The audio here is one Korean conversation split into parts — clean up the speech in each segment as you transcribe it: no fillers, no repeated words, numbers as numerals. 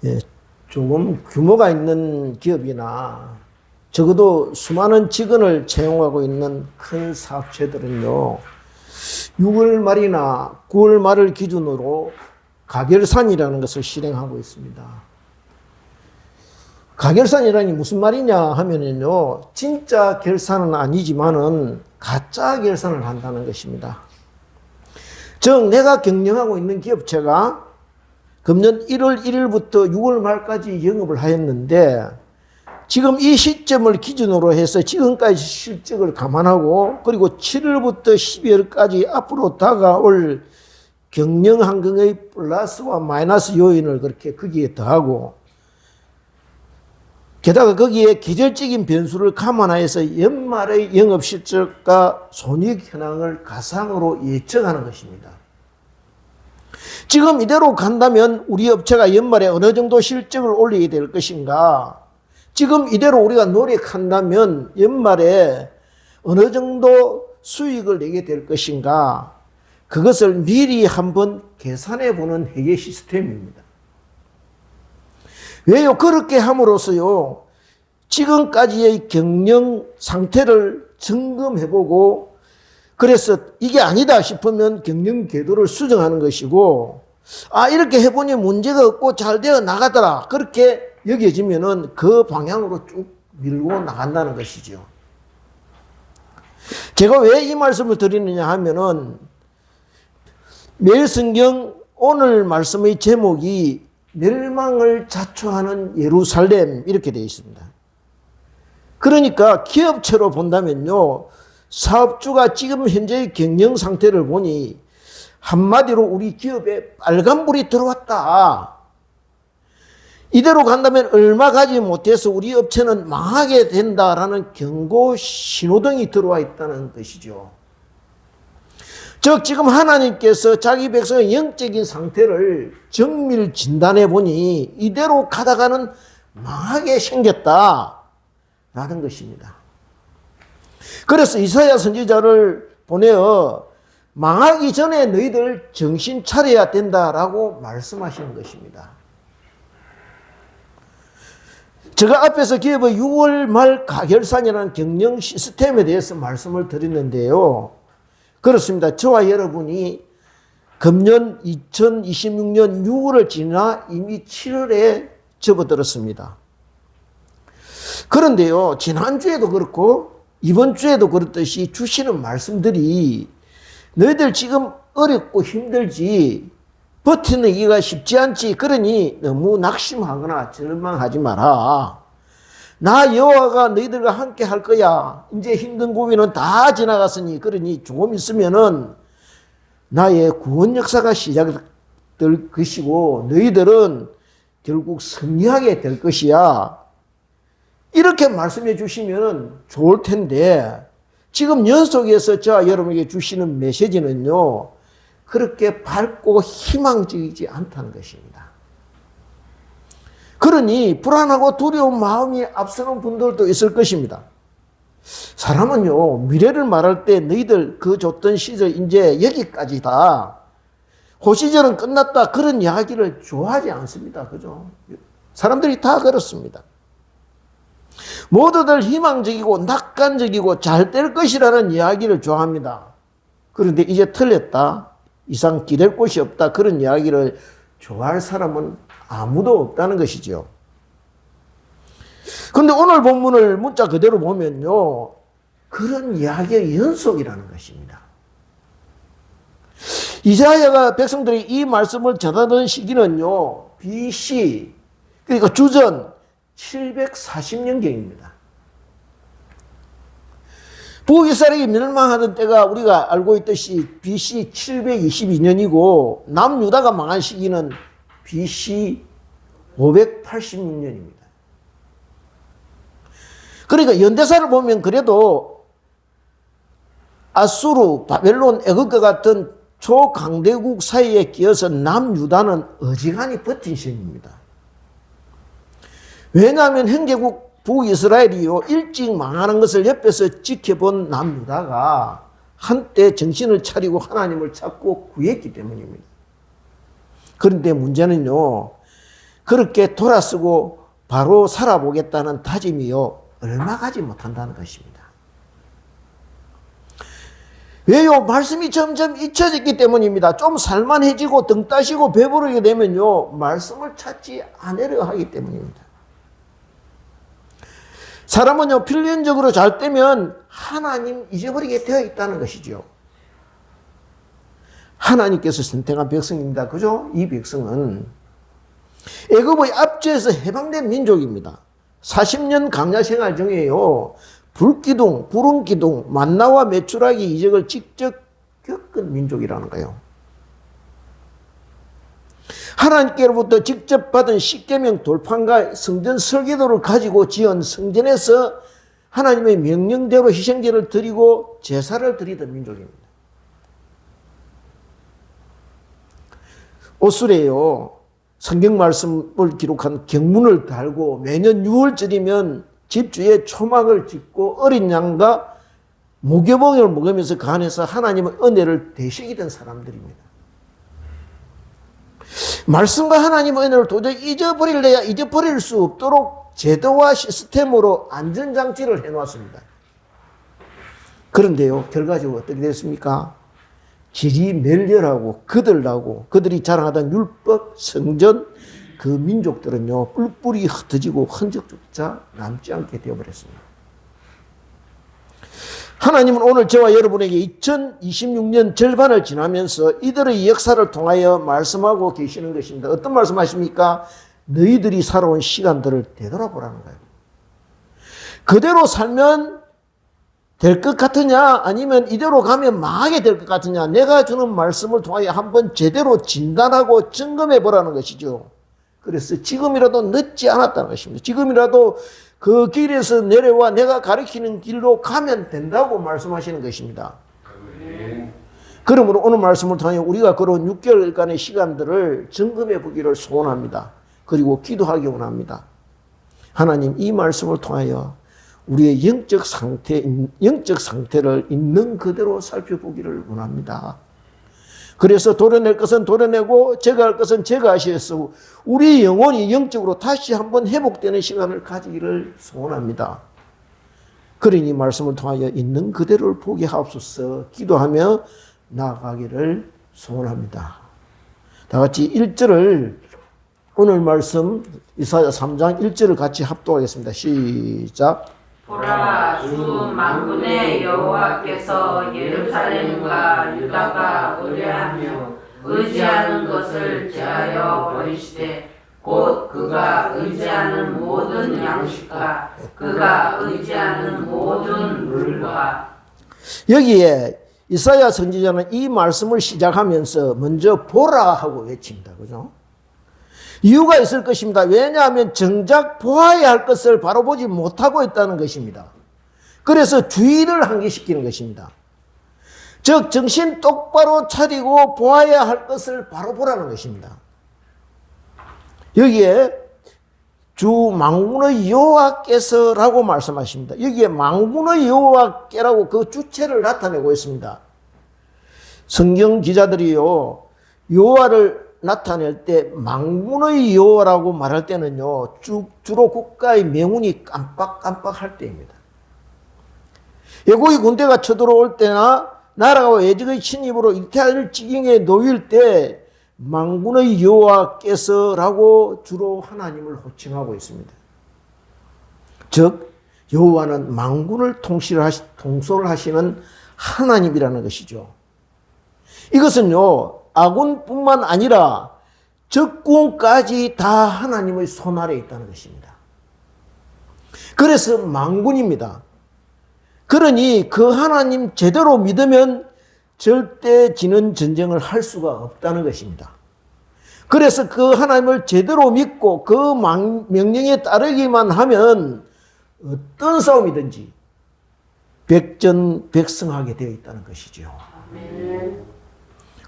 예, 조금 규모가 있는 기업이나 적어도 수많은 직원을 채용하고 있는 큰 사업체들은요, 6월 말이나 9월 말을 기준으로 가결산이라는 것을 실행하고 있습니다. 가결산이라니 무슨 말이냐 하면은요, 진짜 결산은 아니지만은 가짜 결산을 한다는 것입니다. 즉, 내가 경영하고 있는 기업체가 금년 1월 1일부터 6월 말까지 영업을 하였는데, 지금 이 시점을 기준으로 해서 지금까지 실적을 감안하고, 그리고 7월부터 12월까지 앞으로 다가올 경영 환경의 플러스와 마이너스 요인을 그렇게 거기에 더하고, 게다가 거기에 계절적인 변수를 감안하여서 연말의 영업 실적과 손익 현황을 가상으로 예측하는 것입니다. 지금 이대로 간다면 우리 업체가 연말에 어느 정도 실적을 올리게 될 것인가? 지금 이대로 우리가 노력한다면 연말에 어느 정도 수익을 내게 될 것인가? 그것을 미리 한번 계산해 보는 회계 시스템입니다. 왜요? 그렇게 함으로써요, 지금까지의 경영 상태를 점검해보고, 그래서 이게 아니다 싶으면 경영 궤도를 수정하는 것이고, 이렇게 해보니 문제가 없고 잘 되어 나가더라, 그렇게 여겨지면은 그 방향으로 쭉 밀고 나간다는 것이죠. 제가 왜 이 말씀을 드리느냐 하면은, 매일 성경 오늘 말씀의 제목이 멸망을 자초하는 예루살렘 이렇게 되어 있습니다. 그러니까 기업체로 본다면요, 사업주가 지금 현재의 경영 상태를 보니 한마디로 우리 기업에 빨간불이 들어왔다. 이대로 간다면 얼마 가지 못해서 우리 업체는 망하게 된다라는 경고 신호등이 들어와 있다는 것이죠. 즉, 지금 하나님께서 자기 백성의 영적인 상태를 정밀 진단해 보니 이대로 가다가는 망하게 생겼다라는 것입니다. 그래서 이사야 선지자를 보내어 망하기 전에 너희들 정신 차려야 된다라고 말씀하시는 것입니다. 제가 앞에서 기업의 6월 말 가결산이라는 경영 시스템에 대해서 말씀을 드렸는데요. 그렇습니다. 저와 여러분이 금년 2026년 6월을 지나 이미 7월에 접어들었습니다. 그런데요, 지난주에도 그렇고 이번 주에도 그렇듯이 주시는 말씀들이 너희들 지금 어렵고 힘들지, 버티기가 쉽지 않지, 그러니 너무 낙심하거나 절망하지 마라. 나 여호와가 너희들과 함께 할 거야. 이제 힘든 고비는 다 지나갔으니, 그러니 조금 있으면은 나의 구원 역사가 시작될 것이고 너희들은 결국 승리하게 될 것이야. 이렇게 말씀해 주시면 좋을 텐데, 지금 연속해서 저와 여러분에게 주시는 메시지는요, 그렇게 밝고 희망적이지 않다는 것입니다. 그러니 불안하고 두려운 마음이 앞서는 분들도 있을 것입니다. 사람은요, 미래를 말할 때 너희들 그 줬던 시절 이제 여기까지다, 그 시절은 끝났다, 그런 이야기를 좋아하지 않습니다. 그죠? 사람들이 다 그렇습니다. 모두들 희망적이고 낙관적이고 잘 될 것이라는 이야기를 좋아합니다. 그런데 이제 틀렸다, 이상 기댈 곳이 없다, 그런 이야기를 좋아할 사람은 아무도 없다는 것이죠. 그런데 오늘 본문을 문자 그대로 보면요, 그런 이야기의 연속이라는 것입니다. 이사야가 백성들이 이 말씀을 전하던 시기는요, BC, 그러니까 주전 740년경입니다. 북이스라엘이 멸망하던 때가 우리가 알고 있듯이 BC 722년이고 남유다가 망한 시기는 BC 586년입니다. 그러니까 연대사를 보면 그래도 아수르, 바벨론, 애국과 같은 초강대국 사이에 끼어서 남유다는 어지간히 버틴 셈입니다. 왜냐하면 형제국 북이스라엘이요, 일찍 망하는 것을 옆에서 지켜본 남유다가 한때 정신을 차리고 하나님을 찾고 구했기 때문입니다. 그런데 문제는요, 그렇게 돌아서고 바로 살아보겠다는 다짐이요, 얼마 가지 못한다는 것입니다. 왜요? 말씀이 점점 잊혀졌기 때문입니다. 좀 살만해지고 등 따시고 배부르게 되면요, 말씀을 찾지 않으려 하기 때문입니다. 사람은요, 필연적으로 잘 되면 하나님 잊어버리게 되어 있다는 것이죠. 하나님께서 선택한 백성입니다. 그죠? 이 백성은 애굽의 압제에서 해방된 민족입니다. 40년 광야 생활 중에요, 불기둥, 구름기둥, 만나와 메추라기 이적을 직접 겪은 민족이라는 거예요. 하나님께로부터 직접 받은 십계명 돌판과 성전 설계도를 가지고 지은 성전에서 하나님의 명령대로 희생제를 드리고 제사를 드리던 민족입니다. 오슬에요, 성경 말씀을 기록한 경문을 달고 매년 6월절이면 집주에 초막을 짓고 어린 양과 무교봉을 먹으면서 그 안에서 하나님의 은혜를 되새기던 사람들입니다. 말씀과 하나님의 은혜를 도저히 잊어버릴래야 잊어버릴 수 없도록 제도와 시스템으로 안전장치를 해놓았습니다. 그런데요, 결과적으로 어떻게 됐습니까? 질이 멸렬하고 거들나고 그들이 자랑하던 율법, 성전, 그 민족들은요, 뿔뿔이 흩어지고 흔적조차 남지 않게 되어버렸습니다. 하나님은 오늘 저와 여러분에게 2026년 절반을 지나면서 이들의 역사를 통하여 말씀하고 계시는 것입니다. 어떤 말씀하십니까? 너희들이 살아온 시간들을 되돌아보라는 거예요. 그대로 살면 될 것 같으냐, 아니면 이대로 가면 망하게 될 것 같으냐, 내가 주는 말씀을 통하여 한번 제대로 진단하고 점검해 보라는 것이죠. 그래서 지금이라도 늦지 않았다는 것입니다. 지금이라도 그 길에서 내려와 내가 가리키는 길로 가면 된다고 말씀하시는 것입니다. 그러므로 오늘 말씀을 통하여 우리가 걸어온 6개월간의 시간들을 점검해 보기를 소원합니다. 그리고 기도하기 원합니다. 하나님, 이 말씀을 통하여 우리의 영적 상태를 있는 그대로 살펴보기를 원합니다. 그래서 도려낼 것은 도려내고 제거할 것은 제거하시어서 우리 영혼이 영적으로 다시 한번 회복되는 시간을 가지기를 소원합니다. 그러니 말씀을 통하여 있는 그대로를 보게 하옵소서 기도하며 나아가기를 소원합니다. 다 같이 1절을, 오늘 말씀 이사야 3장 1절을 같이 합독하겠습니다. 시작. 보라, 주 만군의 여호와께서 예루살렘과 유다가 의뢰하며 의지하는 것을 제하여 버리시되 곧 그가 의지하는 모든 양식과 그가 의지하는 모든 물과. 여기에 이사야 선지자는 이 말씀을 시작하면서 먼저 보라 하고 외칩니다. 그죠? 이유가 있을 것입니다. 왜냐하면 정작 보아야 할 것을 바로 보지 못하고 있다는 것입니다. 그래서 주의를 환기시키는 것입니다. 즉 정신 똑바로 차리고 보아야 할 것을 바로 보라는 것입니다. 여기에 주 만군의 여호와께서라고 말씀하십니다. 여기에 만군의 여호와께라고 그 주체를 나타내고 있습니다. 성경 기자들이요, 여호와를 나타낼 때 만군의 여호와라고 말할 때는요, 주로 국가의 명운이 깜빡깜빡할 때입니다. 애국의 군대가 쳐들어올 때나 나라가 외적의 침입으로 이탈 지경에 놓일 때 만군의 여호와께서라고 주로 하나님을 호칭하고 있습니다. 즉 여호와는 만군을 통솔을 하시는 하나님이라는 것이죠. 이것은요, 아군뿐만 아니라 적군까지 다 하나님의 손 아래에 있다는 것입니다. 그래서 만군입니다. 그러니 그 하나님 제대로 믿으면 절대 지는 전쟁을 할 수가 없다는 것입니다. 그래서 그 하나님을 제대로 믿고 그 명령에 따르기만 하면 어떤 싸움이든지 백전백승하게 되어 있다는 것이죠.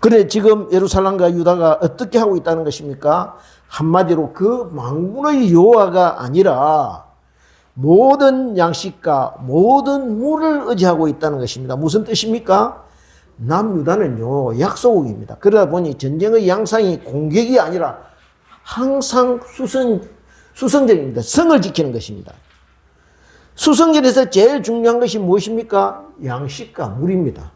그래 지금 예루살렘과 유다가 어떻게 하고 있다는 것입니까? 한마디로 그 만군의 여호와가 아니라 모든 양식과 모든 물을 의지하고 있다는 것입니다. 무슨 뜻입니까? 남유다는요, 약소국입니다. 그러다 보니 전쟁의 양상이 공격이 아니라 항상 수성전입니다. 성을 지키는 것입니다. 수성전에서 제일 중요한 것이 무엇입니까? 양식과 물입니다.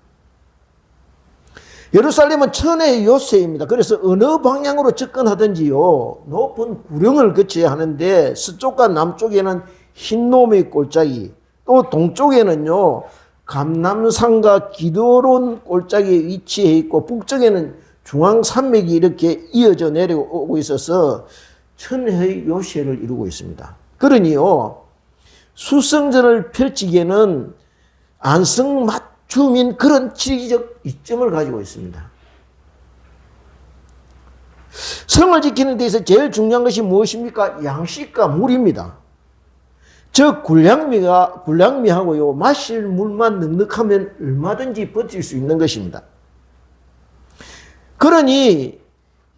예루살렘은 천혜의 요새입니다. 그래서 어느 방향으로 접근하든지요, 높은 구령을 거쳐야 하는데, 서쪽과 남쪽에는 흰놈의 골짜기, 또 동쪽에는요, 감람산과 기드론 골짜기에 위치해 있고, 북쪽에는 중앙산맥이 이렇게 이어져 내려오고 있어서 천혜의 요새를 이루고 있습니다. 그러니요, 수성전을 펼치기에는 안성맞춤인 그런 지리적 이점을 가지고 있습니다. 성을 지키는 데 있어서 제일 중요한 것이 무엇입니까? 양식과 물입니다. 저 굴량미하고요, 마실 물만 넉넉하면 얼마든지 버틸 수 있는 것입니다. 그러니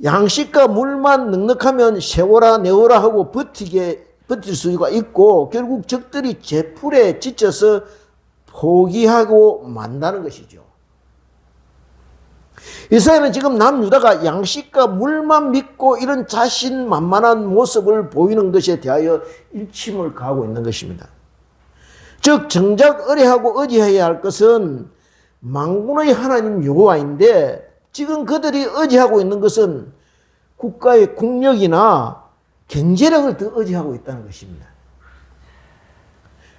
양식과 물만 넉넉하면 세워라 내워라 하고 버틸 수가 있고, 결국 적들이 제풀에 지쳐서 포기하고 만다는 것이죠. 이스라엘은 지금 남유다가 양식과 물만 믿고 이런 자신만만한 모습을 보이는 것에 대하여 일침을 가하고 있는 것입니다. 즉 정작 의뢰하고 의지해야 할 것은 만군의 하나님 여호와인데, 지금 그들이 의지하고 있는 것은 국가의 국력이나 경제력을 더 의지하고 있다는 것입니다.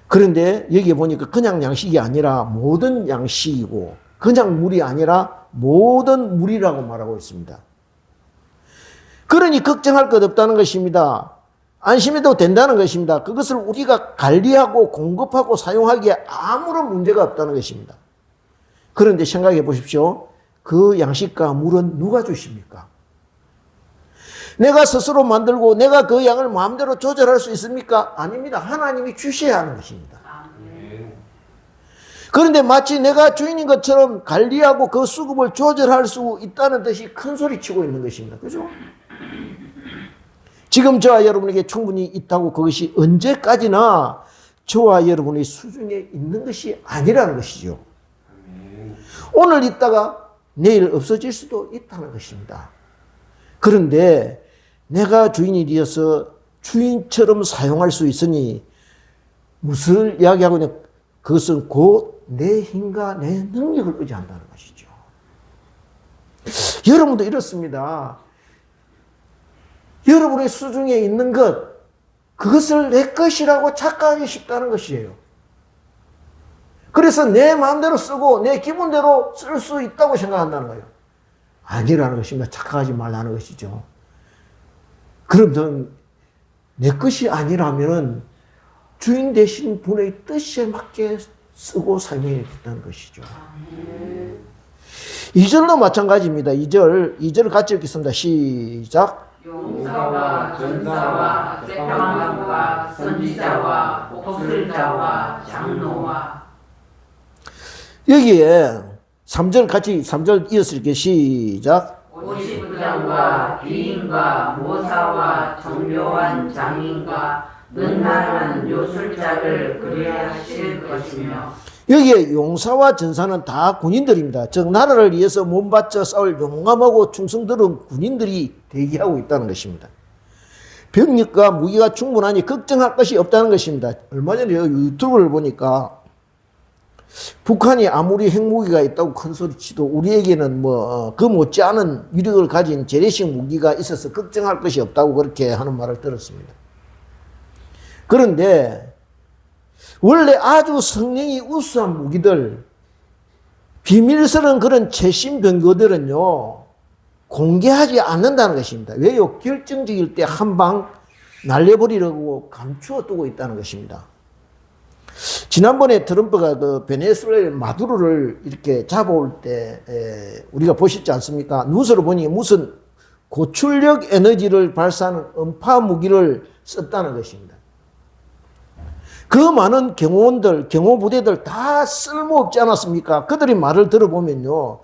그런데 여기에 보니까 그냥 양식이 아니라 모든 양식이고, 그냥 물이 아니라 모든 물이라고 말하고 있습니다. 그러니 걱정할 것 없다는 것입니다. 안심해도 된다는 것입니다. 그것을 우리가 관리하고 공급하고 사용하기에 아무런 문제가 없다는 것입니다. 그런데 생각해 보십시오. 그 양식과 물은 누가 주십니까? 내가 스스로 만들고 내가 그 양을 마음대로 조절할 수 있습니까? 아닙니다. 하나님이 주셔야 하는 것입니다. 그런데 마치 내가 주인인 것처럼 관리하고 그 수급을 조절할 수 있다는 듯이 큰 소리 치고 있는 것입니다. 그죠? 지금 저와 여러분에게 충분히 있다고 그것이 언제까지나 저와 여러분의 수준에 있는 것이 아니라는 것이죠. 오늘 있다가 내일 없어질 수도 있다는 것입니다. 그런데 내가 주인이 되어서 주인처럼 사용할 수 있으니 무엇을 이야기하고 있냐? 그것은 곧 내 힘과 내 능력을 의지한다는 것이죠. 여러분도 이렇습니다. 여러분의 수중에 있는 것, 그것을 내 것이라고 착각하기 쉽다는 것이에요. 그래서 내 마음대로 쓰고 내 기분대로 쓸 수 있다고 생각한다는 거예요. 아니라는 것입니다. 착각하지 말라는 것이죠. 그럼 내 것이 아니라면 주인 되신 분의 뜻에 맞게 쓰고 사용해야 된다는 것이죠. 2절도 마찬가지입니다. 2절 같이 읽겠습니다. 시작. 용사와 전사와 재판관과 선지자와 복술자와 장로와. 여기에 3절 이어서 이렇게 시작. 50부장과 비인과 모사와 정교한 장인과 능란한 요술자를 그리하실 것이며. 여기에 용사와 전사는 다 군인들입니다. 즉 나라를 위해서 몸바쳐 싸울 용감하고 충성스러운 군인들이 대기하고 있다는 것입니다. 병력과 무기가 충분하니 걱정할 것이 없다는 것입니다. 얼마 전에 유튜브를 보니까 북한이 아무리 핵무기가 있다고 큰소리 치도 우리에게는 그 못지않은 위력을 가진 재래식 무기가 있어서 걱정할 것이 없다고 그렇게 하는 말을 들었습니다. 그런데 원래 아주 성능이 우수한 무기들, 비밀스러운 그런 최신 병거들은요 공개하지 않는다는 것입니다. 왜요? 결정적일 때 한 방 날려버리려고 감추어 두고 있다는 것입니다. 지난번에 트럼프가 그 베네수엘라 마두로를 이렇게 잡아올 때 우리가 보셨지 않습니까? 뉴스로 보니 무슨 고출력 에너지를 발사하는 음파 무기를 썼다는 것입니다. 그 많은 경호원들, 경호부대들 다 쓸모없지 않았습니까? 그들이 말을 들어보면요,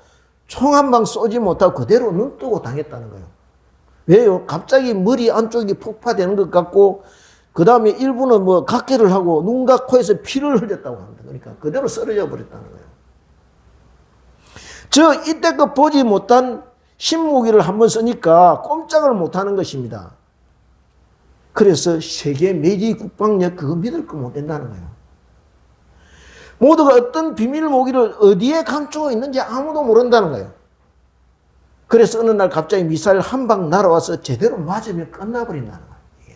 총 한 방 쏘지 못하고 그대로 눈 뜨고 당했다는 거예요. 왜요? 갑자기 머리 안쪽이 폭파되는 것 같고, 그 다음에 일부는 각계를 하고 눈과 코에서 피를 흘렸다고 합니다. 그러니까 그대로 쓰러져 버렸다는 거예요. 이때껏 보지 못한 신무기를 한번 쓰니까 꼼짝을 못하는 것입니다. 그래서 세계 메디 국방력 그거 믿을 거 못 된다는 거예요. 모두가 어떤 비밀 무기를 어디에 감추고 있는지 아무도 모른다는 거예요. 그래서 어느 날 갑자기 미사일 한 방 날아와서 제대로 맞으면 끝나버린다는 거예요. 예.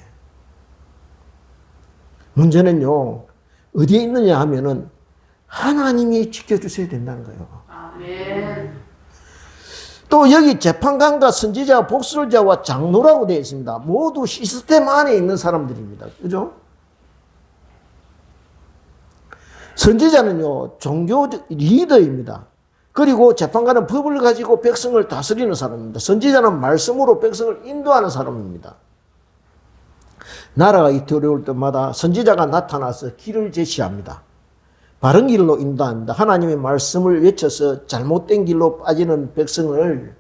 문제는요, 어디에 있느냐 하면은 하나님이 지켜주셔야 된다는 거예요. 아멘. 또 여기 재판관과 선지자, 복술자와 장로라고 되어 있습니다. 모두 시스템 안에 있는 사람들입니다. 그죠? 선지자는요, 종교 리더입니다. 그리고 재판관은 법을 가지고 백성을 다스리는 사람입니다. 선지자는 말씀으로 백성을 인도하는 사람입니다. 나라가 이토려올 때마다 선지자가 나타나서 길을 제시합니다. 바른 길로 인도합니다. 하나님의 말씀을 외쳐서 잘못된 길로 빠지는 백성을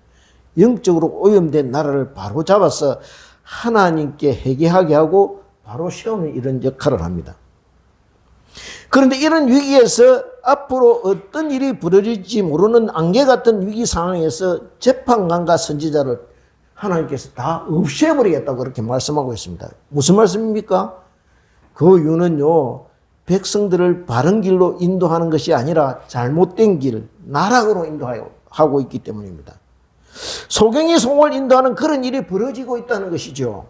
영적으로 오염된 나라를 바로 잡아서 하나님께 회개하게 하고 바로 세우는 이런 역할을 합니다. 그런데 이런 위기에서 앞으로 어떤 일이 벌어질지 모르는 안개 같은 위기 상황에서 재판관과 선지자를 하나님께서 다 없애버리겠다고 그렇게 말씀하고 있습니다. 무슨 말씀입니까? 그 이유는요, 백성들을 바른 길로 인도하는 것이 아니라 잘못된 길, 나락으로 인도하고 있기 때문입니다. 소경이 송을 인도하는 그런 일이 벌어지고 있다는 것이죠.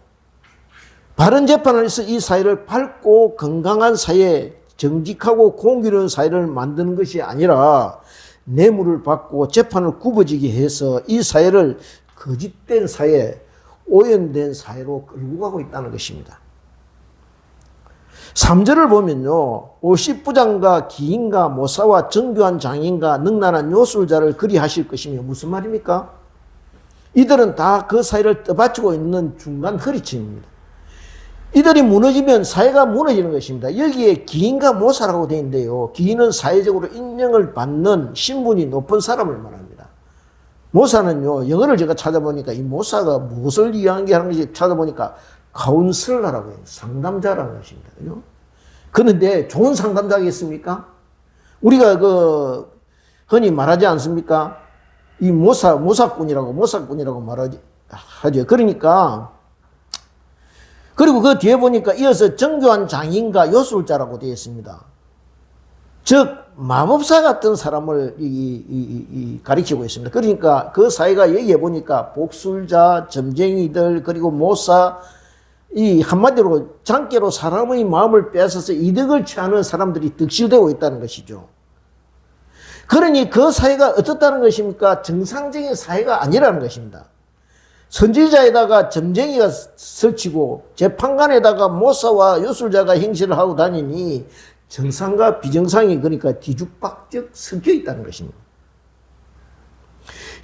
바른 재판을 해서 이 사회를 밝고 건강한 사회, 정직하고 공의로운 사회를 만드는 것이 아니라 뇌물을 받고 재판을 굽어지게 해서 이 사회를 거짓된 사회, 오염된 사회로 끌고 가고 있다는 것입니다. 3절을 보면요, 50부장과 기인과 모사와 정교한 장인과 능란한 요술자를 그리하실 것이며 무슨 말입니까? 이들은 다 그 사회를 떠받치고 있는 중간 허리층입니다. 이들이 무너지면 사회가 무너지는 것입니다. 여기에 기인과 모사라고 되어 있는데요, 기인은 사회적으로 인정을 받는 신분이 높은 사람을 말합니다. 모사는요, 영어를 제가 찾아보니까 이 모사가 무엇을 이야기하는 것인지 찾아보니까 카운슬러라고 해요. 상담자라는 것입니다. 그죠? 그런데 좋은 상담자겠습니까? 우리가 흔히 말하지 않습니까? 이 모사꾼이라고 말하죠. 그러니까, 그리고 그 뒤에 보니까 이어서 정교한 장인과 요술자라고 되어 있습니다. 즉, 마법사 같은 사람을 가리키고 있습니다. 그러니까 그 사이가 여기에 보니까 복술자, 점쟁이들, 그리고 모사, 이 한마디로 장깨로 사람의 마음을 뺏어서 이득을 취하는 사람들이 득실되고 있다는 것이죠. 그러니 그 사회가 어떻다는 것입니까? 정상적인 사회가 아니라는 것입니다. 선지자에다가 점쟁이가 설치고 재판관에다가 모사와 요술자가 행실을 하고 다니니 정상과 비정상이 그러니까 뒤죽박죽 섞여 있다는 것입니다.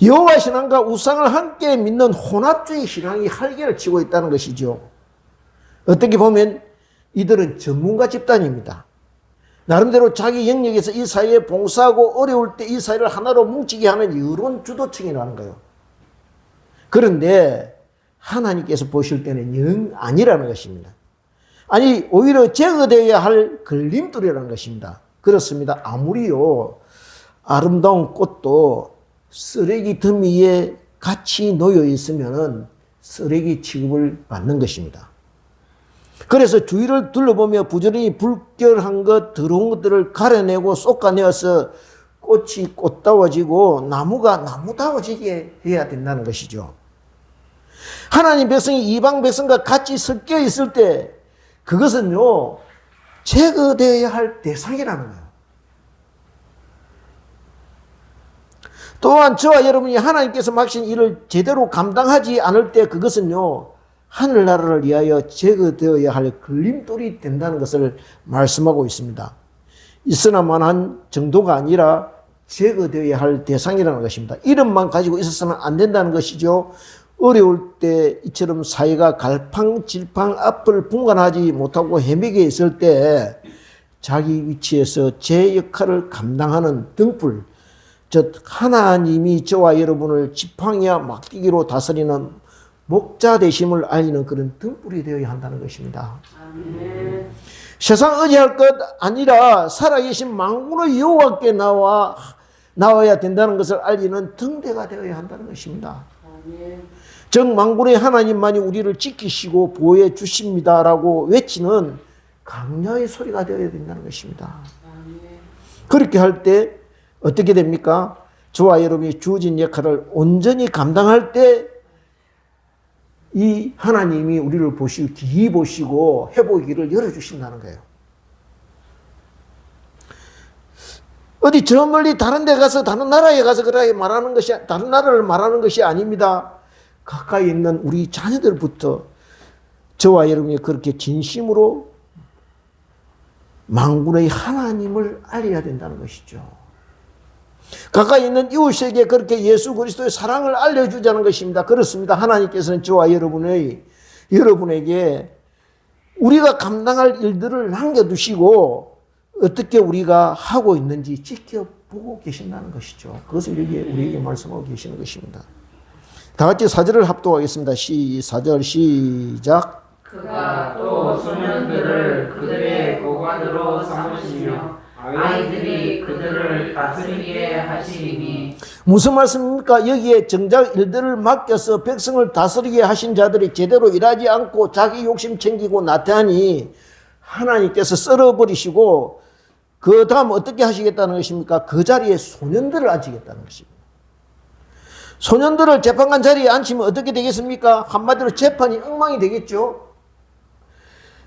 여호와 신앙과 우상을 함께 믿는 혼합주의 신앙이 활개를 치고 있다는 것이죠. 어떻게 보면 이들은 전문가 집단입니다. 나름대로 자기 영역에서 이 사회에 봉사하고 어려울 때 이 사회를 하나로 뭉치게 하는 여론 주도층이라는 거예요. 그런데 하나님께서 보실 때는 영 아니라는 것입니다. 아니, 오히려 제거되어야 할 걸림돌이라는 것입니다. 그렇습니다. 아무리요, 아름다운 꽃도 쓰레기 더미에 같이 놓여 있으면 쓰레기 취급을 받는 것입니다. 그래서 주위를 둘러보며 부지런히 불결한 것, 더러운 것들을 가려내고 솎아내어서 꽃이 꽃다워지고 나무가 나무다워지게 해야 된다는 것이죠. 하나님 백성이 이방 백성과 같이 섞여 있을 때 그것은요, 제거되어야 할 대상이라는 거예요. 또한 저와 여러분이 하나님께서 맡긴 일을 제대로 감당하지 않을 때 그것은요, 하늘나라를 위하여 제거되어야 할 걸림돌이 된다는 것을 말씀하고 있습니다. 있으나만한 정도가 아니라 제거되어야 할 대상이라는 것입니다. 이름만 가지고 있어서는 안 된다는 것이죠. 어려울 때 이처럼 사회가 갈팡질팡 앞을 분간하지 못하고 헤매게 있을 때 자기 위치에서 제 역할을 감당하는 등불, 즉 하나님이 저와 여러분을 지팡이와 막대기로 다스리는 목자 되심을 알리는 그런 등불이 되어야 한다는 것입니다. 아멘. 세상 의지할 것 아니라 살아계신 만군의 여호와께 나와야 된다는 것을 알리는 등대가 되어야 한다는 것입니다. 아멘. 정 만군의 하나님만이 우리를 지키시고 보호해 주십니다라고 외치는 강야의 소리가 되어야 된다는 것입니다. 아멘. 그렇게 할 때 어떻게 됩니까? 저와 여러분이 주어진 역할을 온전히 감당할 때 이 하나님이 우리를 보시고 기이 보시고 회복의 길을 열어주신다는 거예요. 어디 저 멀리 다른 데 가서 다른 나라에 가서 그렇게 말하는 것이 다른 나라를 말하는 것이 아닙니다. 가까이 있는 우리 자녀들부터 저와 여러분이 그렇게 진심으로 만군의 하나님을 알려야 된다는 것이죠. 가까이 있는 이웃에게 그렇게 예수 그리스도의 사랑을 알려주자는 것입니다. 그렇습니다. 하나님께서는 저와 여러분에게 우리가 감당할 일들을 남겨두시고 어떻게 우리가 하고 있는지 지켜보고 계신다는 것이죠. 그것을 여기에 우리에게 말씀하고 계시는 것입니다. 다 같이 4절을 합독하겠습니다. 4절 시작. 그가 또 소년들을 그들의 보관으로 삼으시며 아이들이 그들을 다스리게 하시니. 무슨 말씀입니까? 여기에 정작 일들을 맡겨서 백성을 다스리게 하신 자들이 제대로 일하지 않고 자기 욕심 챙기고 나태하니 하나님께서 썰어버리시고 그 다음 어떻게 하시겠다는 것입니까? 그 자리에 소년들을 앉히겠다는 것입니다. 소년들을 재판관 자리에 앉히면 어떻게 되겠습니까? 한마디로 재판이 엉망이 되겠죠.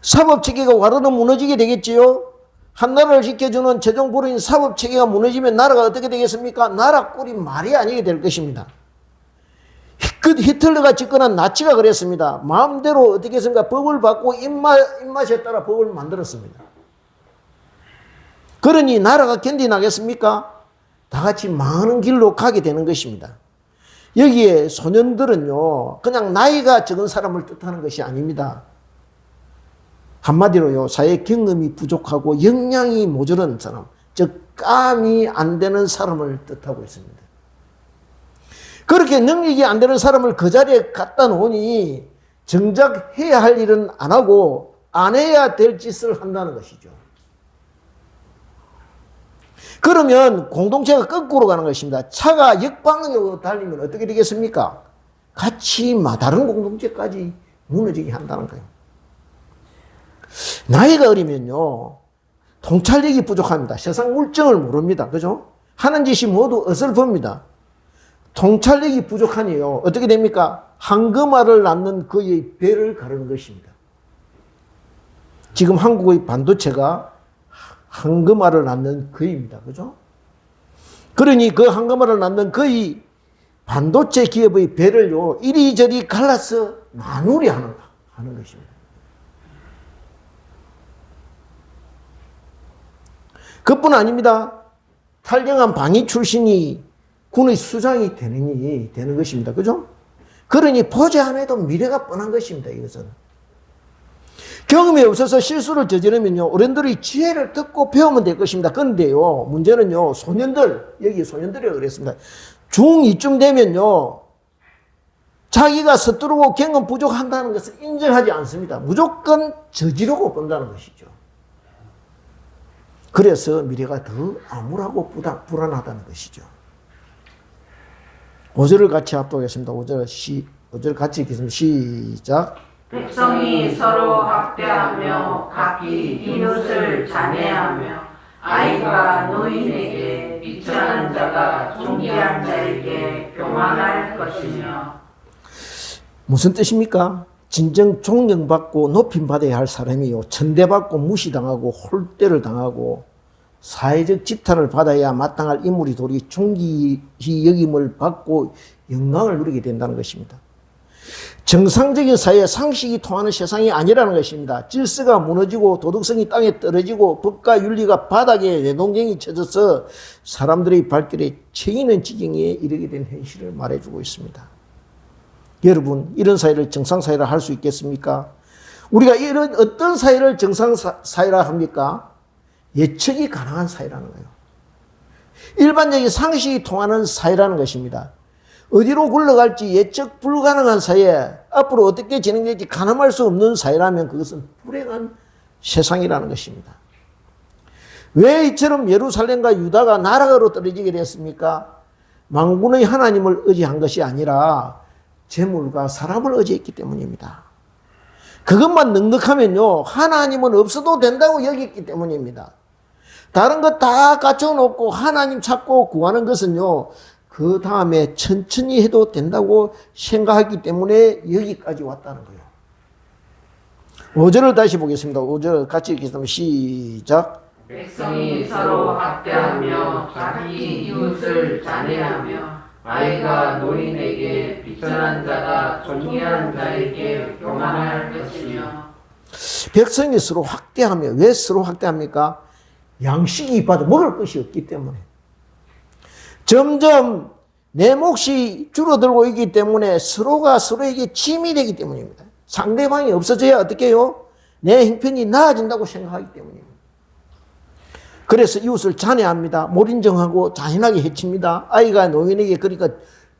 사법체계가 와르르 무너지게 되겠지요. 한 나라를 지켜주는 최종보루인 사법체계가 무너지면 나라가 어떻게 되겠습니까? 나라 꼴이 말이 아니게 될 것입니다. 히틀러가 집권한 나치가 그랬습니다. 마음대로 어떻게 했습니까? 법을 받고 입맛에 따라 법을 만들었습니다. 그러니 나라가 견디나겠습니까? 다 같이 망하는 길로 가게 되는 것입니다. 여기에 소년들은요, 그냥 나이가 적은 사람을 뜻하는 것이 아닙니다. 한마디로요, 사회 경험이 부족하고 역량이 모자란 사람, 즉 감이 안 되는 사람을 뜻하고 있습니다. 그렇게 능력이 안 되는 사람을 그 자리에 갖다 놓으니 정작 해야 할 일은 안 하고 안 해야 될 짓을 한다는 것이죠. 그러면 공동체가 거꾸로 가는 것입니다. 차가 역방향으로 달리면 어떻게 되겠습니까? 같이 다른 공동체까지 무너지게 한다는 거예요. 나이가 어리면요, 통찰력이 부족합니다. 세상 물정을 모릅니다. 그죠? 하는 짓이 모두 어설픕니다. 통찰력이 부족하니요, 어떻게 됩니까? 황금알을 낳는 그의 배를 가르는 것입니다. 지금 한국의 반도체가 황금알을 낳는 거입니다. 그죠? 그러니 그 황금알을 낳는 그의 반도체 기업의 배를요, 이리저리 갈라서 나누리 하는 것입니다. 그뿐 아닙니다. 탈영한 방위 출신이 군의 수장이 되는 것입니다. 그죠? 그러니 보지 않아도 미래가 뻔한 것입니다. 이것은. 경험이 없어서 실수를 저지르면요, 어른들의 지혜를 듣고 배우면 될 것입니다. 그런데요, 문제는요, 여기 소년들이라고 그랬습니다. 중2쯤 되면요, 자기가 서투르고 경험 부족한다는 것을 인정하지 않습니다. 무조건 저지르고 본다는 것이죠. 그래서 미래가 더 암울하고 불안하다는 것이죠. 5절을 같이 합독하겠습니다. 5절 같이 읽겠습니다. 시작. 백성이 서로 학대하며 각기 이웃을 잔해하며 아이가 노인에게 비천한 자가 존귀한 자에게 교만할 것이며. 무슨 뜻입니까? 진정 존경받고 높임받아야 할 사람이요, 천대받고 무시당하고 홀대를 당하고 사회적 지탄을 받아야 마땅할 인물이 도리 존귀히 여김을 받고 영광을 누리게 된다는 것입니다. 정상적인 사회 상식이 통하는 세상이 아니라는 것입니다. 질서가 무너지고 도덕성이 땅에 떨어지고 법과 윤리가 바닥에 내동댕이 쳐져서 사람들의 발길에 채이는 지경에 이르게 된 현실을 말해주고 있습니다. 여러분, 이런 사회를 정상사회라 할 수 있겠습니까? 우리가 이런 어떤 사회를 정상사회라 합니까? 예측이 가능한 사회라는 거예요. 일반적인 상식이 통하는 사회라는 것입니다. 어디로 굴러갈지 예측 불가능한 사회, 앞으로 어떻게 진행될지 가늠할 수 없는 사회라면 그것은 불행한 세상이라는 것입니다. 왜 이처럼 예루살렘과 유다가 나락으로 떨어지게 됐습니까? 만군의 하나님을 의지한 것이 아니라 재물과 사람을 의지했기 때문입니다. 그것만 넉넉하면요, 하나님은 없어도 된다고 여겼기 때문입니다. 다른 것 다 갖춰놓고 하나님 찾고 구하는 것은요, 그 다음에 천천히 해도 된다고 생각하기 때문에 여기까지 왔다는 거예요. 5절을 다시 보겠습니다. 5절 같이 읽겠습니다. 시작. 백성이 서로 학대하며 자기 이웃을 잔해하며 아이가 노인에게 비천한 자가 존귀한 자에게 교만할 것이며. 백성이 서로 학대하며, 왜 서로 학대합니까? 양식이 받아 먹을 것이 없기 때문에. 점점 내 몫이 줄어들고 있기 때문에 서로가 서로에게 짐이 되기 때문입니다. 상대방이 없어져야 어떻게 해요? 내 형편이 나아진다고 생각하기 때문입니다. 그래서 이웃을 잔해합니다. 몰인정하고 잔인하게 해칩니다. 아이가 노인에게 그러니까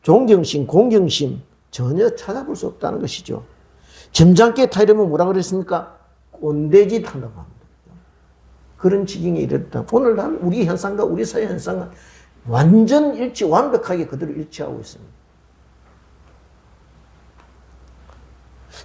존경심, 공경심 전혀 찾아볼 수 없다는 것이죠. 점잖게 타이르면 뭐라 그랬습니까? 꼰대짓 한다고 합니다. 그런 지경에 이르렀다. 오늘날 우리 현상과 우리 사회 현상은 완전 완벽하게 그대로 일치하고 있습니다.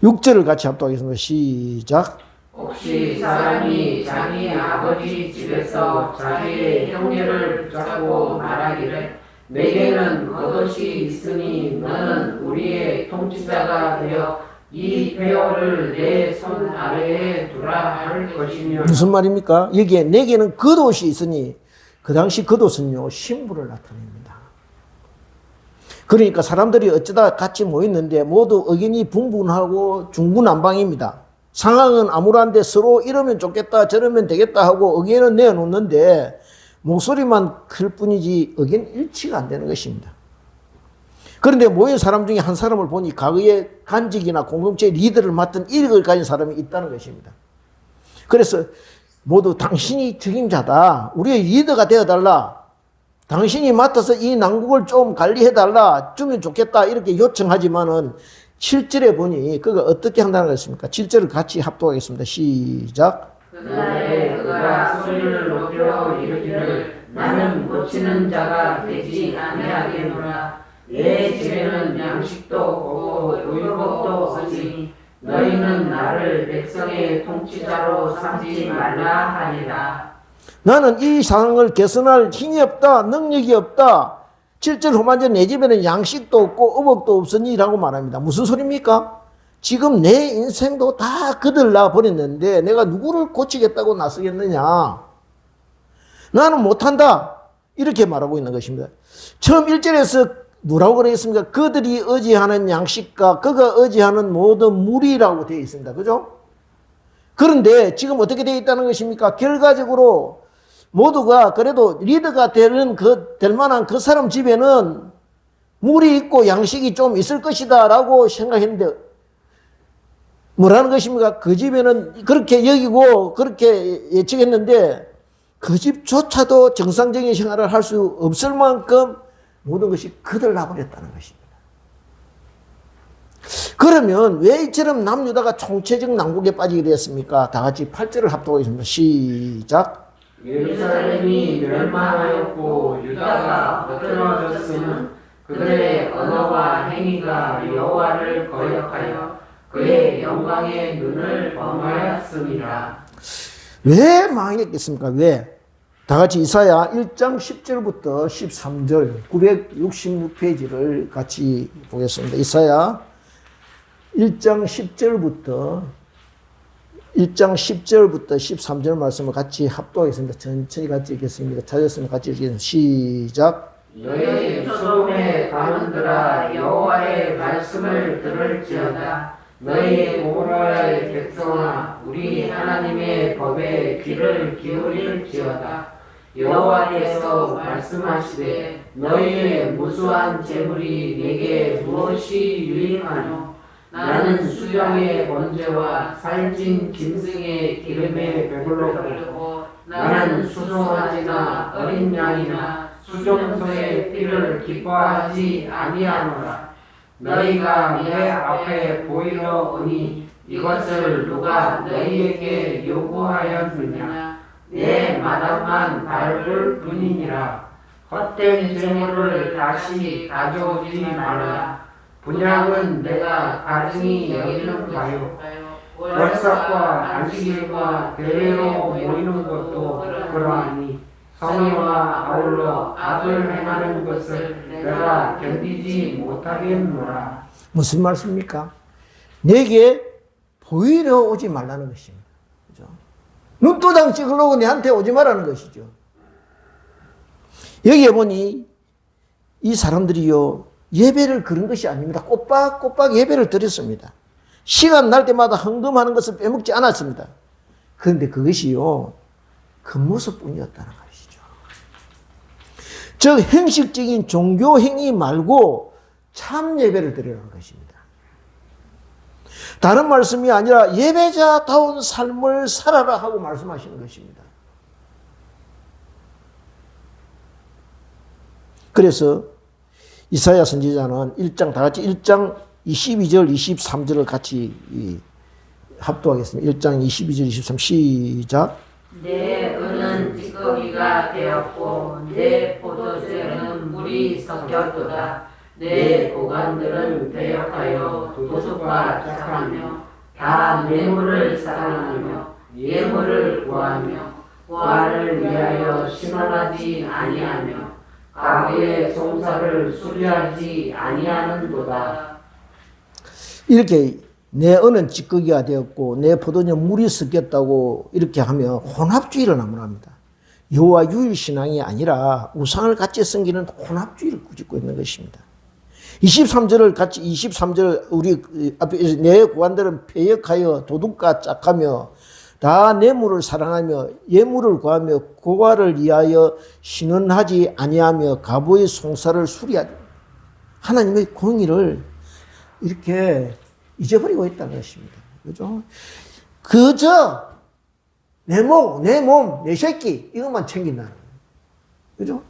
6절을 같이 합독하겠습니다. 시작. 혹시 사람이 자기 아버지 집에서 자기의 형제를 붙잡고 말하기를 내게는 겉옷이 있으니 너는 우리의 통치자가 되어 이 폐허를 내 손 아래에 두라 할 것이며. 무슨 말입니까? 여기에 내게는 겉옷이 있으니 그 당시 겉옷은요 신부를 나타냅니다. 그러니까 사람들이 어쩌다 같이 모였는데 모두 의견이 분분하고 중구난방입니다. 상황은 암울한데 서로 이러면 좋겠다 저러면 되겠다 하고 의견은 내놓는데 목소리만 클 뿐이지 의견 일치가 안 되는 것입니다. 그런데 모인 사람 중에 한 사람을 보니 과거에 간직이나 공동체 리더를 맡은 이력을 가진 사람이 있다는 것입니다. 그래서 모두 당신이 책임자다. 우리의 리더가 되어달라. 당신이 맡아서 이 난국을 좀 관리해달라. 주면 좋겠다. 이렇게 요청하지만은 7절에 보니 그가 어떻게 한다는 것입니까? 7절을 같이 합독하겠습니다. 시작. 그날에 그가 소리를 높여 이르기를 나는 고치는 자가 되지 아니하겠노라. 내 집에는 양식도 없고 의복도 없으니 너희는 나를 백성의 통치자로 삼지 말라 하니라. 나는 이 상황을 개선할 힘이 없다. 능력이 없다. 7절 후반절 내 집에는 양식도 없고 의복도 없으니 라고 말합니다. 무슨 소리입니까? 지금 내 인생도 다 거들나 버렸는데 내가 누구를 고치겠다고 나서겠느냐. 나는 못한다. 이렇게 말하고 있는 것입니다. 처음 1절에서 뭐라고 그러겠습니까? 그들이 의지하는 양식과 그가 의지하는 모든 무리라고 되어 있습니다. 그죠? 그런데 지금 어떻게 되어 있다는 것입니까? 결과적으로 모두가 그래도 리더가 될 만한 그 사람 집에는 물이 있고 양식이 좀 있을 것이다 라고 생각했는데 뭐라는 것입니까? 그 집에는 그렇게 여기고 그렇게 예측했는데 그 집조차도 정상적인 생활을 할 수 없을 만큼 모든 것이 거들나버렸다는 것입니다. 그러면 왜 이처럼 남유다가 총체적 난국에 빠지게 되었습니까? 다 같이 8절을 합독하겠습니다. 시작. 예루살렘이 멸망하였고 유다가 흩어졌으면 그들의 언어와 행위가 여호와를 거역하여 그의 영광의 눈을 범하였습니다. 왜 망했겠습니까? 왜? 다 같이 이사야 1장 10절부터 13절 966페이지를 같이 보겠습니다. 이사야 1장 10절부터 13절 말씀을 같이 합독하겠습니다. 천천히 같이 읽겠습니다. 찾았으면 같이 읽겠습니다. 시작. 너희 소돔의 가문들아 여호와의 말씀을 들을지어다. 너희 고모라의 백성아 우리 하나님의 법에 귀를 기울일지어다. 여호와께서 말씀하시되 너희의 무수한 재물이 내게 무엇이 유익하뇨? 나는 수양의 번제와 살찐 짐승의 기름에 배불렀고 나는 수송아지나 어린 양이나 수종소의 피를 기뻐하지 아니하노라. 너희가 내 앞에 보이러 오니 이것을 누가 너희에게 요구하였느냐? 내 마당만 밟을 뿐이니라. 헛된 재물을 다시 가져오지 말라. 분양은 내가 가증히 여기는 바요. 월삭과 안식일과 대회로 모이는 것도 그러하니 성령과 아울러 악을 행하는 것을 내가 견디지 못하겠노라. 무슨 말씀입니까? 내게 보이려 오지 말라는 것입니다. 그죠? 눈도장 찍으려고 내한테 오지 말라는 것이죠. 여기에 보니 이 사람들이요, 예배를 그런 것이 아닙니다. 꼬박꼬박 예배를 드렸습니다. 시간 날 때마다 헌금하는 것을 빼먹지 않았습니다. 그런데 그것이요, 겉모습뿐이었다는 것이죠. 즉 형식적인 종교 행위 말고 참 예배를 드리라는 것입니다. 다른 말씀이 아니라 예배자다운 삶을 살아라 하고 말씀하시는 것입니다. 그래서 이사야 선지자는 1장 다 같이 1장 22절 23절을 같이 합독하겠습니다. 1장 22절 23 시작. 내 은은 찌꺼기가 되었고 내 포도주에는 물이 섞였도다. 내 고관들은 배역하여 도둑과 착하며 다 뇌물을 사랑하며 예물을 구하며 부활을 위하여 신원하지 아니하며 가구의 송사를 수리하지 아니하는도다. 이렇게 내 은은 찌꺼기가 되었고 내 포도주 물이 섞였다고 이렇게 하면 혼합주의를 나무랍니다. 여호와 유일신앙이 아니라 우상을 같이 섬기는 혼합주의를 꾸짖고 있는 것입니다. 23절을 같이 23절 우리 앞에 내 고관들은 패역하여 도둑과 짝하며 다 뇌물을 사랑하며 예물을 구하며 고관을 위하여 신원하지 아니하며 가보의 송사를 수리하지. 하나님의 공의를 이렇게 잊어버리고 있다는 것입니다. 그죠? 그저 내 몸, 내 새끼 이것만 챙긴다는 거예요. 그죠?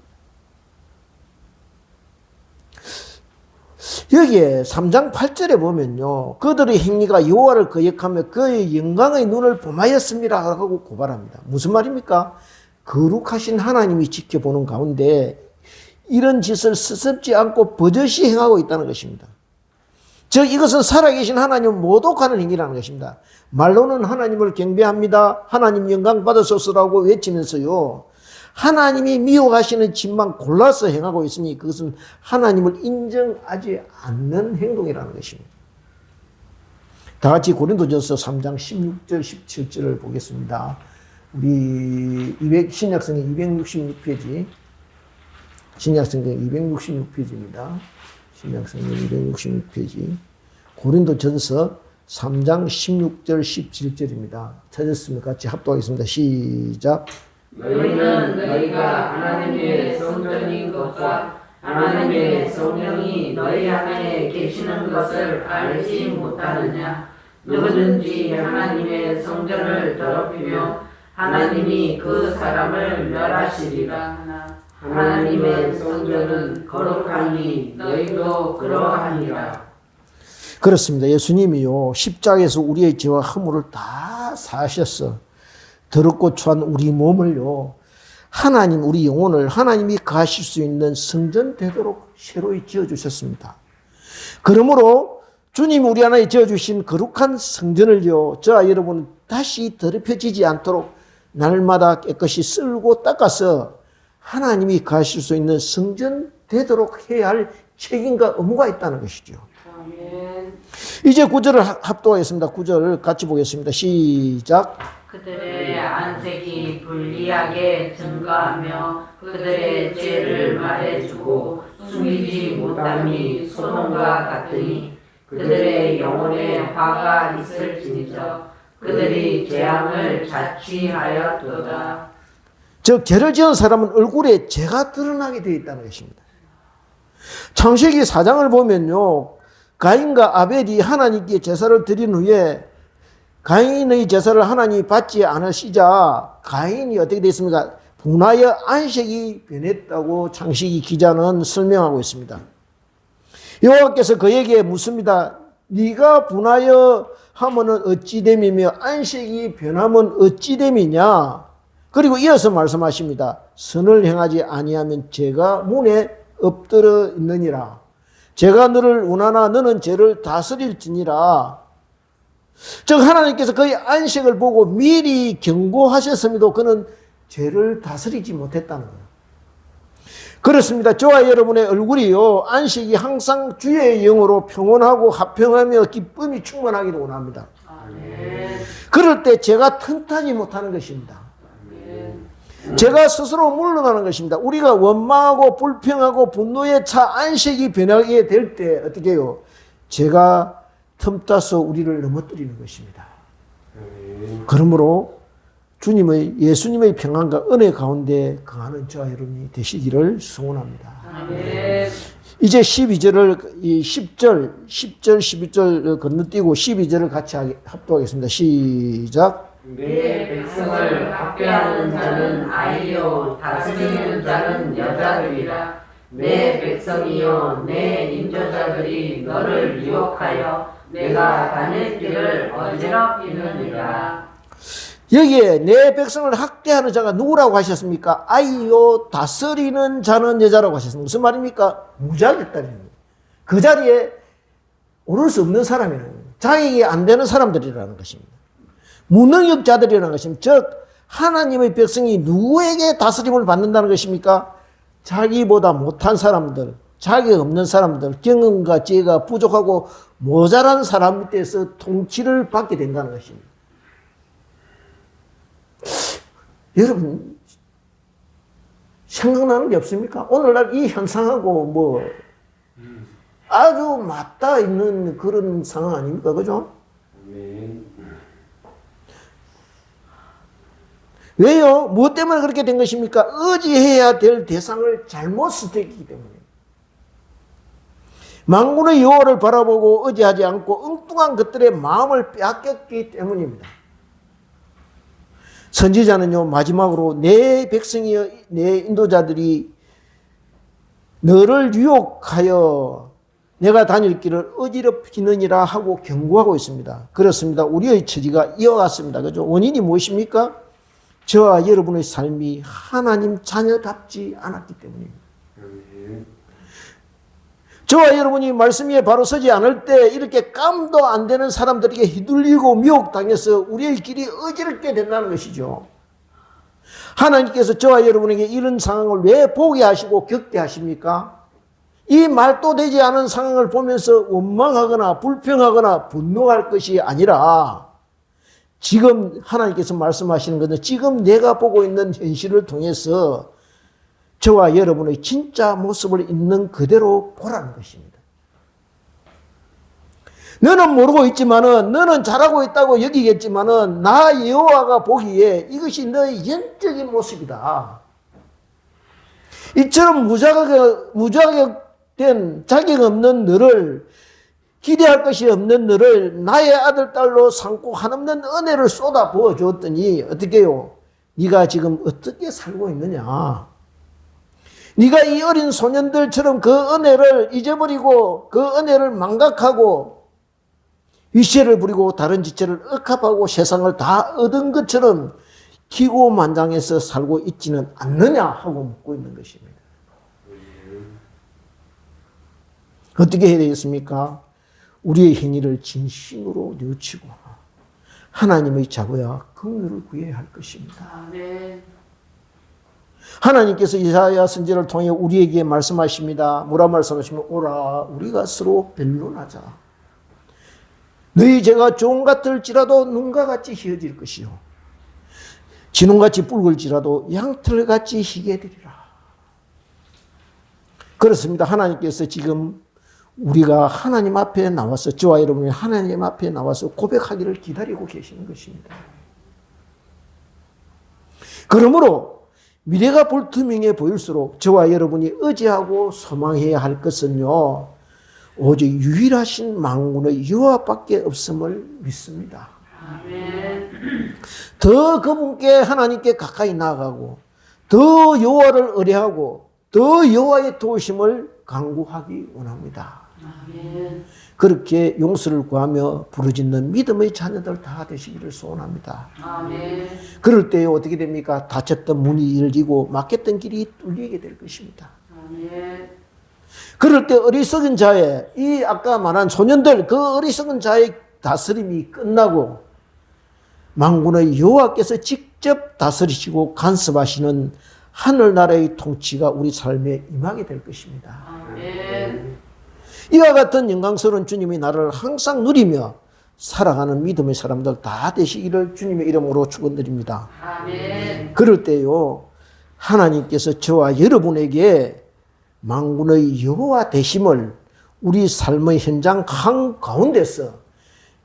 여기에 3장 8절에 보면요. 그들의 행위가 여호와를 거역하며 그의 영광의 눈을 범하였습니다 하고 고발합니다. 무슨 말입니까? 거룩하신 하나님이 지켜보는 가운데 이런 짓을 스습지 않고 버젓이 행하고 있다는 것입니다. 즉 이것은 살아계신 하나님을 모독하는 행위라는 것입니다. 말로는 하나님을 경배합니다. 하나님 영광 받으소서라고 외치면서요. 하나님이 미워하시는 짓만 골라서 행하고 있으니 그것은 하나님을 인정하지 않는 행동이라는 것입니다. 다 같이 고린도전서 3장 16절 17절을 보겠습니다. 우리 신약성경 266페이지 신약성경 266페이지입니다. 신약성경 266페이지 고린도전서 3장 16절 17절입니다. 찾았으면 같이 합독하겠습니다. 시작. 너희는 너희가 하나님의 성전인 것과 하나님의 성령이 너희 안에 계시는 것을 알지 못하느냐. 누구든지 하나님의 성전을 더럽히며 하나님이 그 사람을 멸하시리라. 하나님의 성전은 거룩하니 너희도 그러하니라. 그렇습니다. 예수님이요 십자가에서 우리의 죄와 허물을 다 사하셨어. 더럽고 추한 우리 몸을요 하나님 우리 영혼을 하나님이 가실 수 있는 성전 되도록 새로이 지어주셨습니다. 그러므로 주님 우리 안에 지어주신 거룩한 성전을요 저와 여러분 다시 더럽혀지지 않도록 날마다 깨끗이 쓸고 닦아서 하나님이 가실 수 있는 성전 되도록 해야 할 책임과 의무가 있다는 것이죠. 아멘. 이제 9절을 합독하겠습니다. 9절 같이 보겠습니다. 시작. 그들의 안색이 불리하게 증거하며 그들의 죄를 말해주고 숨기지 못함이 소돔과 같으니 그들의 영혼에 화가 있을지니저 그들이 재앙을 자취하였도다. 즉 죄를 지은 사람은 얼굴에 죄가 드러나게 되어 있다는 것입니다. 창세기 4장을 보면요 가인과 아벨이 하나님께 제사를 드린 후에 가인의 제사를 하나님이 받지 않으시자 가인이 어떻게 됐습니까? 분하여 안식이 변했다고 창세기 기자는 설명하고 있습니다. 여호와께서 그에게 묻습니다. 네가 분하여 하면은 어찌 됨이며 안식이 변하면 어찌 됨이냐. 그리고 이어서 말씀하십니다. 선을 행하지 아니하면 죄가 문에 엎드려 있느니라. 제가 너를 원하나 너는 죄를 다스릴지니라. 즉 하나님께서 그의 안식을 보고 미리 경고하셨음에도 그는 죄를 다스리지 못했다는 거예요. 그렇습니다. 저와 여러분의 얼굴이요, 안식이 항상 주의 영으로 평온하고 화평하며 기쁨이 충만하기를 원합니다. 아멘. 그럴 때 제가 틈타지 못하는 것입니다. 제가 스스로 물러나는 것입니다. 우리가 원망하고 불평하고 분노에 차 안식이 변하게 될 때 어떻게 해요? 제가 틈타서 우리를 넘어뜨리는 것입니다. 그러므로 예수님의 평안과 은혜 가운데 거하는 저와 여러분이 되시기를 소원합니다. 아멘. 이제 12절을 10절, 11절 건너뛰고 12절을 같이 합독하겠습니다. 시작. 내 백성을 학대하는 자는 아이요 다스리는 자는 여자들이라. 내 백성이요 내 인도자들이 너를 유혹하여 내가 다닐 길을 어지럽히느니라. 여기에 내 백성을 학대하는 자가 누구라고 하셨습니까? 아이요 다스리는 자는 여자라고 하셨습니다. 무슨 말입니까? 무자겠다는 그 자리에 오를 수 없는 사람이라는 거예요. 자격이 안 되는 사람들이라는 것입니다. 무능력자들이라는 것입니다. 즉 하나님의 백성이 누구에게 다스림을 받는다는 것입니까? 자기보다 못한 사람들, 자격 없는 사람들, 경험과 지혜가 부족하고 모자란 사람 밑에서 통치를 받게 된다는 것입니다. 여러분 생각나는 게 없습니까? 오늘날 이 현상하고 뭐 아주 맞닿아 있는 그런 상황 아닙니까? 그죠? 왜요? 무엇 때문에 그렇게 된 것입니까? 의지해야 될 대상을 잘못 선택했기 때문에. 만군의 여호와를 바라보고 의지하지 않고 엉뚱한 것들의 마음을 빼앗겼기 때문입니다. 선지자는요, 마지막으로 내 백성이여 내 인도자들이 너를 유혹하여 내가 다닐 길을 어지럽히느니라 하고 경고하고 있습니다. 그렇습니다. 우리의 처지가 이어갔습니다. 그죠? 원인이 무엇입니까? 저와 여러분의 삶이 하나님 자녀답지 않았기 때문입니다. 저와 여러분이 말씀 위에 바로 서지 않을 때 이렇게 깜도 안 되는 사람들에게 휘둘리고 미혹당해서 우리의 길이 어지럽게 된다는 것이죠. 하나님께서 저와 여러분에게 이런 상황을 왜 보게 하시고 겪게 하십니까? 이 말도 되지 않은 상황을 보면서 원망하거나 불평하거나 분노할 것이 아니라 지금 하나님께서 말씀하시는 것은 지금 내가 보고 있는 현실을 통해서 저와 여러분의 진짜 모습을 있는 그대로 보라는 것입니다. 너는 모르고 있지만은, 너는 잘하고 있다고 여기겠지만은, 나 여호와가 보기에 이것이 너의 영적인 모습이다. 이처럼 무자격된 자격 없는 너를, 기대할 것이 없는 너를 나의 아들, 딸로 삼고 한없는 은혜를 쏟아 부어 주었더니, 어떻게 해요? 네가 지금 어떻게 살고 있느냐? 네가 이 어린 소년들처럼 그 은혜를 잊어버리고 그 은혜를 망각하고 위세를 부리고 다른 지체를 억압하고 세상을 다 얻은 것처럼 기고만장해서 살고 있지는 않느냐 하고 묻고 있는 것입니다. 어떻게 해야 되겠습니까? 우리의 행위를 진심으로 뉘우치고 하나님의 자고야 긍휼을 구해야 할 것입니다. 아멘. 하나님께서 이사야 선지자를 통해 우리에게 말씀하십니다. 뭐라 말씀하시면 오라 우리가 서로 변론하자. 너희 죄가 종 같을지라도 눈과 같이 희어질 것이요 진홍같이 붉을지라도 양털같이 희게 되리라. 그렇습니다. 하나님께서 지금 우리가 하나님 앞에 나와서 저와 여러분이 하나님 앞에 나와서 고백하기를 기다리고 계시는 것입니다. 그러므로 미래가 불투명해 보일수록 저와 여러분이 의지하고 소망해야 할 것은요, 오직 유일하신 만군의 여호와밖에 없음을 믿습니다. 아멘. 더 그분께 하나님께 가까이 나아가고 더 여호와를 의뢰하고 더 여호와의 도우심을 간구하기 원합니다. 아멘. 그렇게 용서를 구하며 부르짖는 믿음의 자녀들 다 되시기를 소원합니다. 아멘. 그럴 때 어떻게 됩니까? 닫혔던 문이 열리고 막혔던 길이 뚫리게 될 것입니다. 아멘. 그럴 때 어리석은 자의 이 아까 말한 소년들 그 어리석은 자의 다스림이 끝나고 만군의 여호와께서 직접 다스리시고 간섭하시는 하늘나라의 통치가 우리 삶에 임하게 될 것입니다. 아멘. 이와 같은 영광스러운 주님이 나를 항상 누리며 살아가는 믿음의 사람들 다 되시기를 주님의 이름으로 축원드립니다. 아멘. 그럴 때요 하나님께서 저와 여러분에게 만군의 여호와 되심을 우리 삶의 현장 한가운데서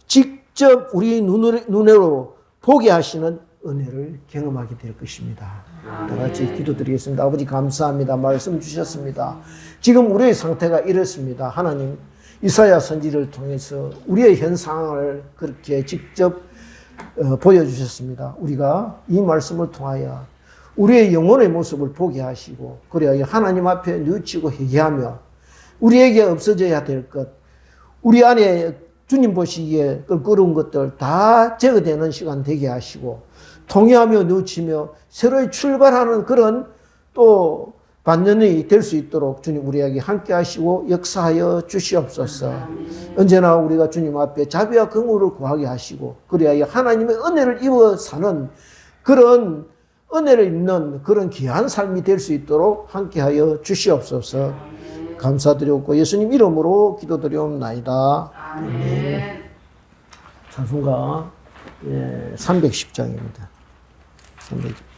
직접 우리 눈으로 보게 하시는 은혜를 경험하게 될 것입니다. 다 같이 기도드리겠습니다. 아버지 감사합니다. 말씀 주셨습니다. 지금 우리의 상태가 이렇습니다. 하나님 이사야 선지를 통해서 우리의 현 상황을 그렇게 직접 보여주셨습니다. 우리가 이 말씀을 통하여 우리의 영혼의 모습을 보게 하시고 그래야 하나님 앞에 뉘우치고 회개하며 우리에게 없어져야 될 것, 우리 안에 주님 보시기에 껄끄러운 것들 다 제거되는 시간 되게 하시고 통회하며 뉘우치며 새로이 출발하는 그런 또 반년이 될 수 있도록 주님 우리에게 함께 하시고 역사하여 주시옵소서. 언제나 우리가 주님 앞에 자비와 긍휼을 구하게 하시고 그래야 하나님의 은혜를 입어 사는 그런 은혜를 입는 그런 귀한 삶이 될 수 있도록 함께하여 주시옵소서. 감사드렸고 예수님 이름으로 기도드리옵나이다. 아멘. 찬송가 310장입니다. 310장.